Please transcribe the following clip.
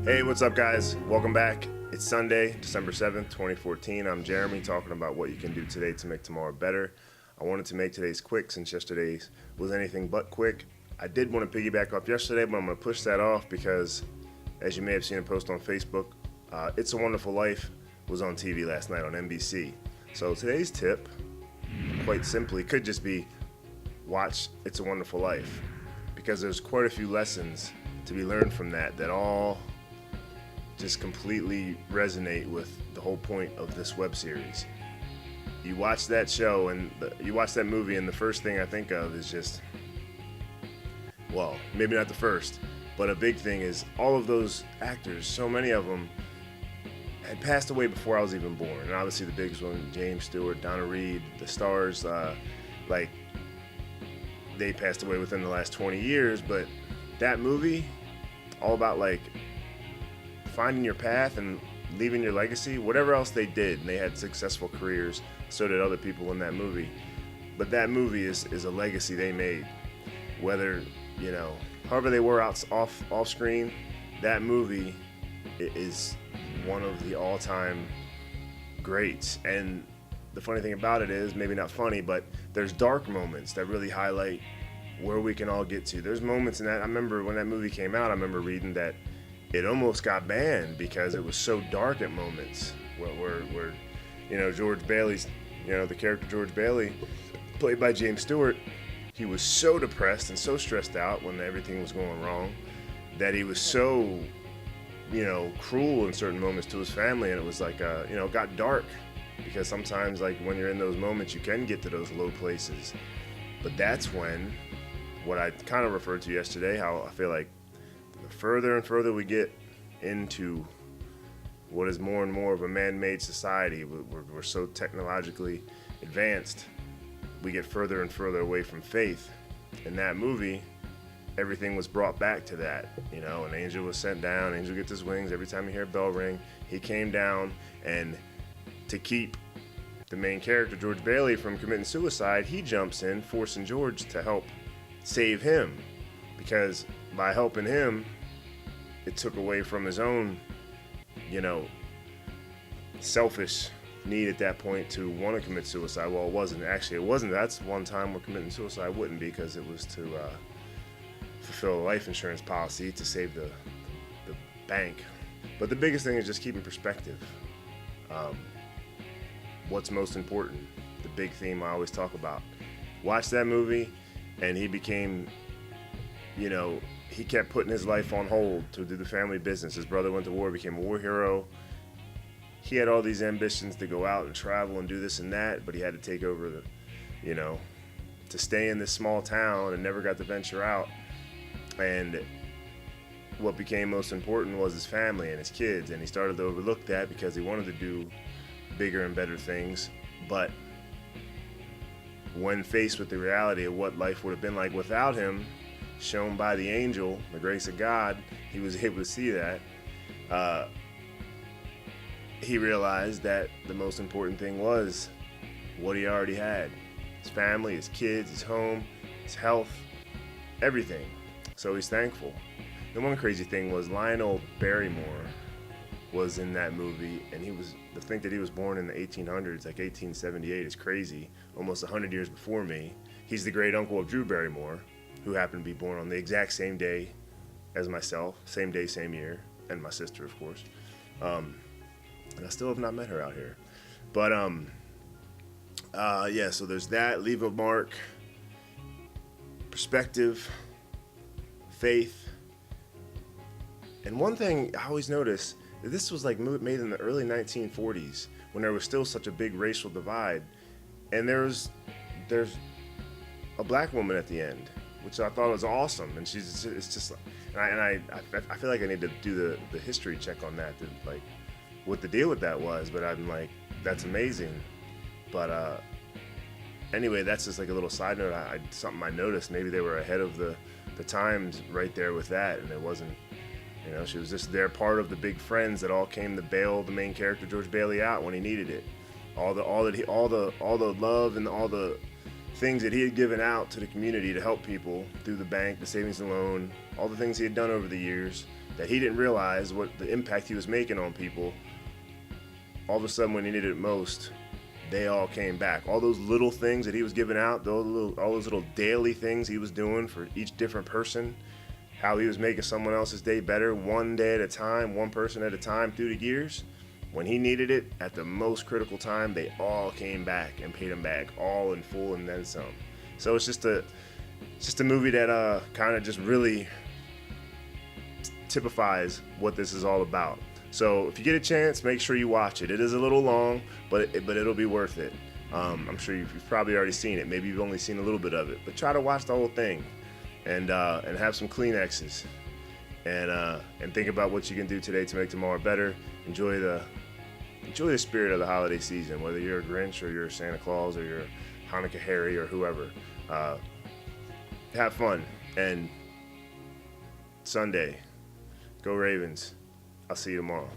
Hey, what's up, guys? Welcome back. It's Sunday, December 7th, 2014. I'm Jeremy, talking about what you can do today to make tomorrow better. I wanted to make today's quick since yesterday was anything but quick. I did want to piggyback off yesterday, but I'm going to push that off because, as you may have seen a post on Facebook, It's a Wonderful Life was on TV last night on NBC. So today's tip, quite simply, could just be watch It's a Wonderful Life, because there's quite a few lessons to be learned from that all just completely resonate with the whole point of this web series. You watch that show and you watch that movie, and the first thing I think of is just, well, maybe not the first, but a big thing is all of those actors, so many of them had passed away before I was even born. And obviously the biggest one, James Stewart, Donna Reed, the stars, they passed away within the last 20 years, but that movie, all about finding your path and leaving your legacy. Whatever else they did, and they had successful careers, so did other people in that movie. But that movie is a legacy they made. Whether, however they were off screen, that movie is one of the all-time greats. And the funny thing about it is, maybe not funny, but there's dark moments that really highlight where we can all get to. There's moments in that. I remember when that movie came out, I remember reading that it almost got banned because it was so dark at moments where George Bailey's, the character George Bailey, played by James Stewart, he was so depressed and so stressed out when everything was going wrong that he was so, cruel in certain moments to his family, and it was it got dark, because sometimes when you're in those moments you can get to those low places. But that's when, what I kind of referred to yesterday, how I feel like the further and further we get into what is more and more of a man-made society, we're so technologically advanced, we get further and further away from faith. In that movie, everything was brought back to that. An angel was sent down, angel gets his wings. Every time you hear a bell ring, he came down, and to keep the main character, George Bailey, from committing suicide, he jumps in, forcing George to help save him, because by helping him, it took away from his own, selfish need at that point to want to commit suicide. Well, it wasn't. That's one time where committing suicide wouldn't be, because it was to fulfill a life insurance policy to save the bank. But the biggest thing is just keeping perspective. What's most important? The big theme I always talk about. Watch that movie, and he became, he kept putting his life on hold to do the family business. His brother went to war, became a war hero. He had all these ambitions to go out and travel and do this and that, but he had to take over to stay in this small town, and never got to venture out. And what became most important was his family and his kids, and he started to overlook that because he wanted to do bigger and better things. But when faced with the reality of what life would have been like without him, shown by the angel, the grace of God, he was able to see that. He realized that the most important thing was what he already had: his family, his kids, his home, his health, everything. So he's thankful. The one crazy thing was Lionel Barrymore was in that movie, and to think that he was born in the 1800s, 1878, is crazy. Almost 100 years before me. He's the great uncle of Drew Barrymore, who happened to be born on the exact same day as myself, same day, same year, and my sister, of course. And I still have not met her out here. But so there's that. Leave a mark, perspective, faith. And one thing I always notice, this was made in the early 1940s, when there was still such a big racial divide, and there's a black woman at the end, which I thought was awesome. And I feel like I need to do the history check on that, what the deal with that was. But I'm that's amazing. But anyway, that's just a little side note. Something I noticed. Maybe they were ahead of the times right there with that, and it wasn't. She was just there, part of the big friends that all came to bail the main character George Bailey out when he needed it. All the love and all the things that he had given out to the community to help people through the bank, the savings and loan, all the things he had done over the years, that he didn't realize what the impact he was making on people. All of a sudden, when he needed it most, they all came back. All those little things that he was giving out, all those little daily things he was doing for each different person, how he was making someone else's day better one day at a time, one person at a time through the years. When he needed it at the most critical time, they all came back and paid him back, all in full and then some. So it's just a movie that kind of just really typifies what this is all about. So if you get a chance, make sure you watch it. It is a little long, but it'll be worth it. I'm sure you've probably already seen it. Maybe you've only seen a little bit of it, but try to watch the whole thing. And have some Kleenexes, and think about what you can do today to make tomorrow better. Enjoy the spirit of the holiday season, whether you're a Grinch or you're a Santa Claus or you're Hanukkah Harry or whoever. Have fun, and Sunday, go Ravens. I'll see you tomorrow.